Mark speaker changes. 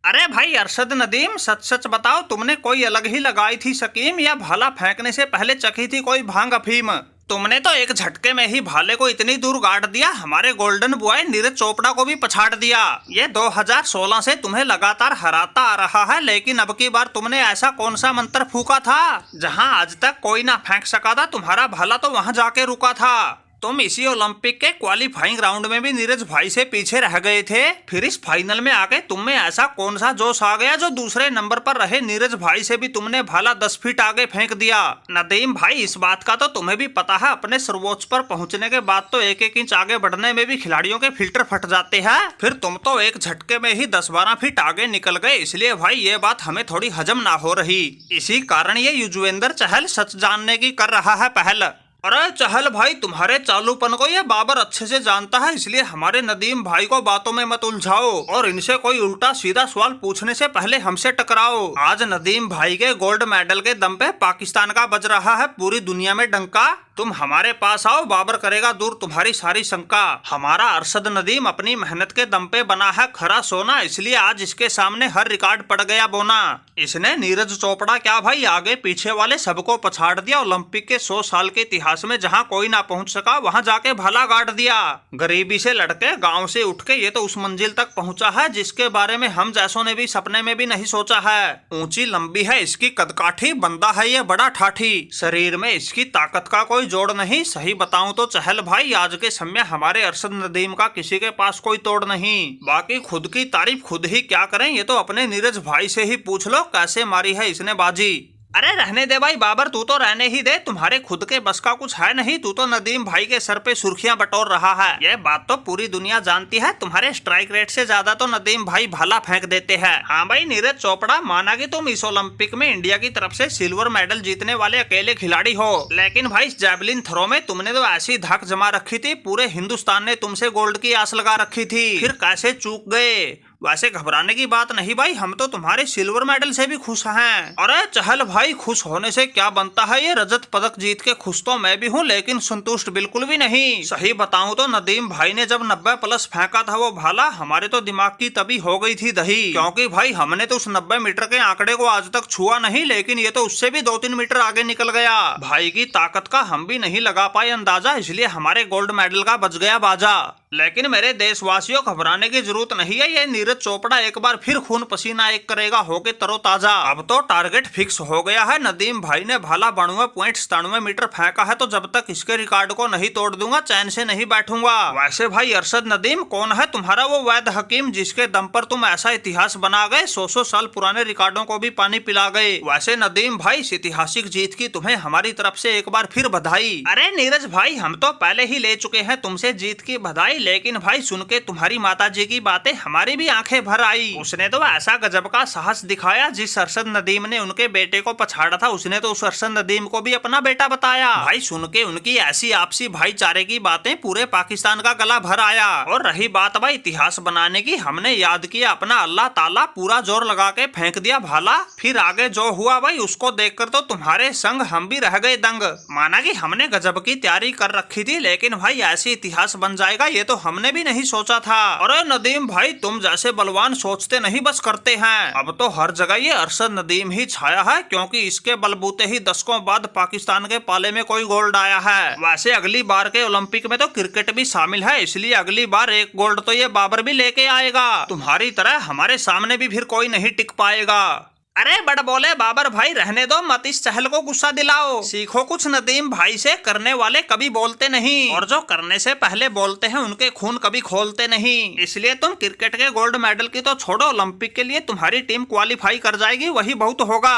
Speaker 1: अरे भाई अरशद नदीम, सच सच बताओ, तुमने कोई अलग ही लगाई थी स्कीम या भाला फेंकने से पहले चखी थी कोई भांग अफीम? तुमने तो एक झटके में ही भाले को इतनी दूर गाड़ दिया, हमारे गोल्डन बॉय नीरज चोपड़ा को भी पछाड़ दिया। ये 2016 से तुम्हें लगातार हराता आ रहा है, लेकिन अब की बार तुमने ऐसा कौन सा मंत्र फूका था? जहां आज तक कोई ना फेंक सका था तुम्हारा भाला, तो वहां जाके रुका था। तुम इसी ओलंपिक के क्वालिफाइंग राउंड में भी नीरज भाई से पीछे रह गए थे, फिर इस फाइनल में आके तुम में ऐसा कौन सा जोश आ गया जो दूसरे नंबर पर रहे नीरज भाई से भी तुमने भाला 10 फीट आगे फेंक दिया? नदीम भाई, इस बात का तो तुम्हें भी पता है, अपने सर्वोच्च पर पहुंचने के बाद तो एक एक इंच आगे बढ़ने में भी खिलाड़ियों के फिल्टर फट जाते हैं। फिर तुम तो एक झटके में ही 10-12 फीट आगे निकल गए, इसलिए भाई ये बात हमें थोड़ी हजम ना हो रही। इसी कारण ये युजवेंद्र चहल सच जानने की कर रहा है पहल। अरे चहल भाई, तुम्हारे चालूपन को ये बाबर अच्छे से जानता है, इसलिए हमारे नदीम भाई को बातों में मत उलझाओ और इनसे कोई उल्टा सीधा सवाल पूछने से पहले हमसे टकराओ। आज नदीम भाई के गोल्ड मेडल के दम पे पाकिस्तान का बज रहा है पूरी दुनिया में डंका। तुम हमारे पास आओ, बाबर करेगा दूर तुम्हारी सारी शंका। हमारा अरशद नदीम अपनी मेहनत के दम पे बना है खरा सोना, इसलिए आज इसके सामने हर रिकॉर्ड पड़ गया बोना। इसने नीरज चोपड़ा क्या भाई, आगे पीछे वाले सबको पछाड़ दिया। ओलंपिक के 100 साल के इतिहास में जहां कोई ना पहुंच सका, वहां जाके भाला गाड़ दिया। गरीबी से लड़के गांव से उठ के ये तो उस मंजिल तक पहुंचा है जिसके बारे में हम जैसों ने भी सपने में भी नहीं सोचा है। ऊंची लंबी है इसकी कदकाठी, बंदा है ये बड़ा ठाठी, शरीर में इसकी ताकत का कोई जोड़ नहीं। सही बताऊं तो चहल भाई, आज के समय हमारे अरशद नदीम का किसी के पास कोई तोड़ नहीं। बाकी खुद की तारीफ खुद ही क्या करें, ये तो अपने नीरज भाई से ही पूछ लो कैसे मारी है इसने बाजी। अरे रहने दे भाई बाबर, तू तो रहने ही दे, तुम्हारे खुद के बस का कुछ है नहीं। तू तो नदीम भाई के सर पे सुर्खियां बटोर रहा है, ये बात तो पूरी दुनिया जानती है। तुम्हारे स्ट्राइक रेट से ज्यादा तो नदीम भाई भाला फेंक देते हैं। हाँ भाई नीरज चोपड़ा, माना कि तुम इस ओलंपिक में इंडिया की तरफ से सिल्वर मेडल जीतने वाले अकेले खिलाड़ी हो, लेकिन भाई इस जैवलिन थ्रो में तुमने तो ऐसी धक जमा रखी थी, पूरे हिंदुस्तान ने तुमसे गोल्ड की आस लगा रखी थी, फिर कैसे चूक गए? वैसे घबराने की बात नहीं भाई, हम तो तुम्हारे सिल्वर मेडल से भी खुश हैं। अरे चहल भाई, खुश होने से क्या बनता है, ये रजत पदक जीत के खुश तो मैं भी हूँ, लेकिन संतुष्ट बिल्कुल भी नहीं। सही बताऊं तो नदीम भाई ने जब 90+ फेंका था वो भाला, हमारे तो दिमाग की तभी हो गई थी दही, क्योंकि भाई हमने तो उस 90 मीटर के आंकड़े को आज तक छुआ नहीं, लेकिन ये तो उससे भी 2-3 मीटर आगे निकल गया। भाई की ताकत का हम भी नहीं लगा पाए अंदाजा, इसलिए हमारे गोल्ड मेडल का बच गया बाजा। लेकिन मेरे देशवासियों, घबराने की जरूरत नहीं है, ये नीरज चोपड़ा एक बार फिर खून पसीना एक करेगा होके तरोताजा। अब तो टारगेट फिक्स हो गया है, नदीम भाई ने भाला 92.97 मीटर फेंका है, तो जब तक इसके रिकॉर्ड को नहीं तोड़ दूंगा चैन से नहीं बैठूंगा। वैसे भाई अरशद नदीम, कौन है तुम्हारा वो वैद हकीम जिसके दम पर तुम ऐसा इतिहास बना गए, 100 साल पुराने रिकॉर्डों को भी पानी पिला गए? वैसे नदीम भाई, इस ऐतिहासिक जीत की तुम्हें हमारी तरफ से एक बार फिर बधाई। अरे नीरज भाई, हम तो पहले ही ले चुके हैं तुमसे जीत की बधाई, लेकिन भाई सुन के तुम्हारी माताजी की बातें हमारी भी आंखें भर आई। उसने तो ऐसा गजब का साहस दिखाया, जिस अरशद नदीम ने उनके बेटे को पछाड़ा था, उसने तो उस अरशद नदीम को भी अपना बेटा बताया। भाई सुन के उनकी ऐसी आपसी भाईचारे की बातें पूरे पाकिस्तान का गला भर आया। और रही बात भाई इतिहास बनाने की, हमने याद किया अपना अल्लाह ताला, पूरा जोर लगा के फेंक दिया भाला, फिर आगे जो हुआ भाई उसको देखकर तो तुम्हारे संग हम भी रह गए दंग। माना कि हमने गजब की तैयारी कर रखी थी, लेकिन भाई ऐसी इतिहास बन जाएगा ये तो हमने भी नहीं सोचा था। अरे नदीम भाई, तुम जैसे बलवान सोचते नहीं बस करते हैं। अब तो हर जगह ये अरशद नदीम ही छाया है, क्योंकि इसके बलबूते ही दशकों बाद पाकिस्तान के पाले में कोई गोल्ड आया है। वैसे अगली बार के ओलंपिक में तो क्रिकेट भी शामिल है, इसलिए अगली बार एक गोल्ड तो ये बाबर भी लेके आएगा। तुम्हारी तरह हमारे सामने भी फिर कोई नहीं टिक पाएगा। अरे बड़ बोले बाबर भाई, रहने दो, मत इस चहल को गुस्सा दिलाओ, सीखो कुछ नदीम भाई से। करने वाले कभी बोलते नहीं, और जो करने से पहले बोलते हैं उनके खून कभी खोलते नहीं। इसलिए तुम क्रिकेट के गोल्ड मेडल की तो छोड़ो, ओलंपिक के लिए तुम्हारी टीम क्वालिफाई कर जाएगी, वही बहुत होगा।